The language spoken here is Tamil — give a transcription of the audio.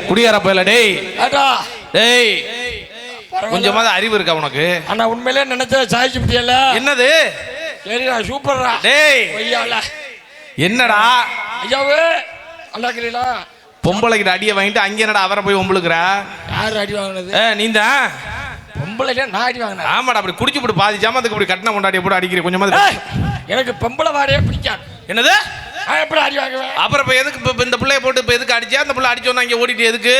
குடியார போயல டேய் அடா டேய் கொஞ்சமாவது அறிவு இருக்கா உனக்கு? அண்ணா உண்மையிலே நினைச்ச சாய்ச்சி பிடியல. என்னது? சரிடா சூப்பர்டா. டேய் ஐயால என்னடா ஐயாவே அண்ணாக்கிறீங்களா? பொம்பளைக்கிட்ட அடியை வாங்கிட்டு அங்கே என்னடா அவரை போய் ஒம்பளுக்குற? யார் அடி வாங்கினது? நீந்தான் பொம்பளைக்கே நான் அடி வாங்கினேன். ஆமாடா அப்படி குடிச்சு போட்டு பாதி ஜாமத்துக்கு இப்படி கட்டின கொண்டாடிய போட்டு அடிக்கிற கொஞ்சமாவது. எனக்கு பொம்பளை வாடையே பிடிக்காது. என்னது? நான் எப்படி அடி வாங்குவேன்? அப்புறம் இப்போ எதுக்கு இப்போ இந்த பிள்ளைய போட்டு இப்போ எதுக்கு அடிச்சா? அந்த பிள்ளை அடிச்சோன்னா இங்கே ஓடிட்டு எதுக்கு?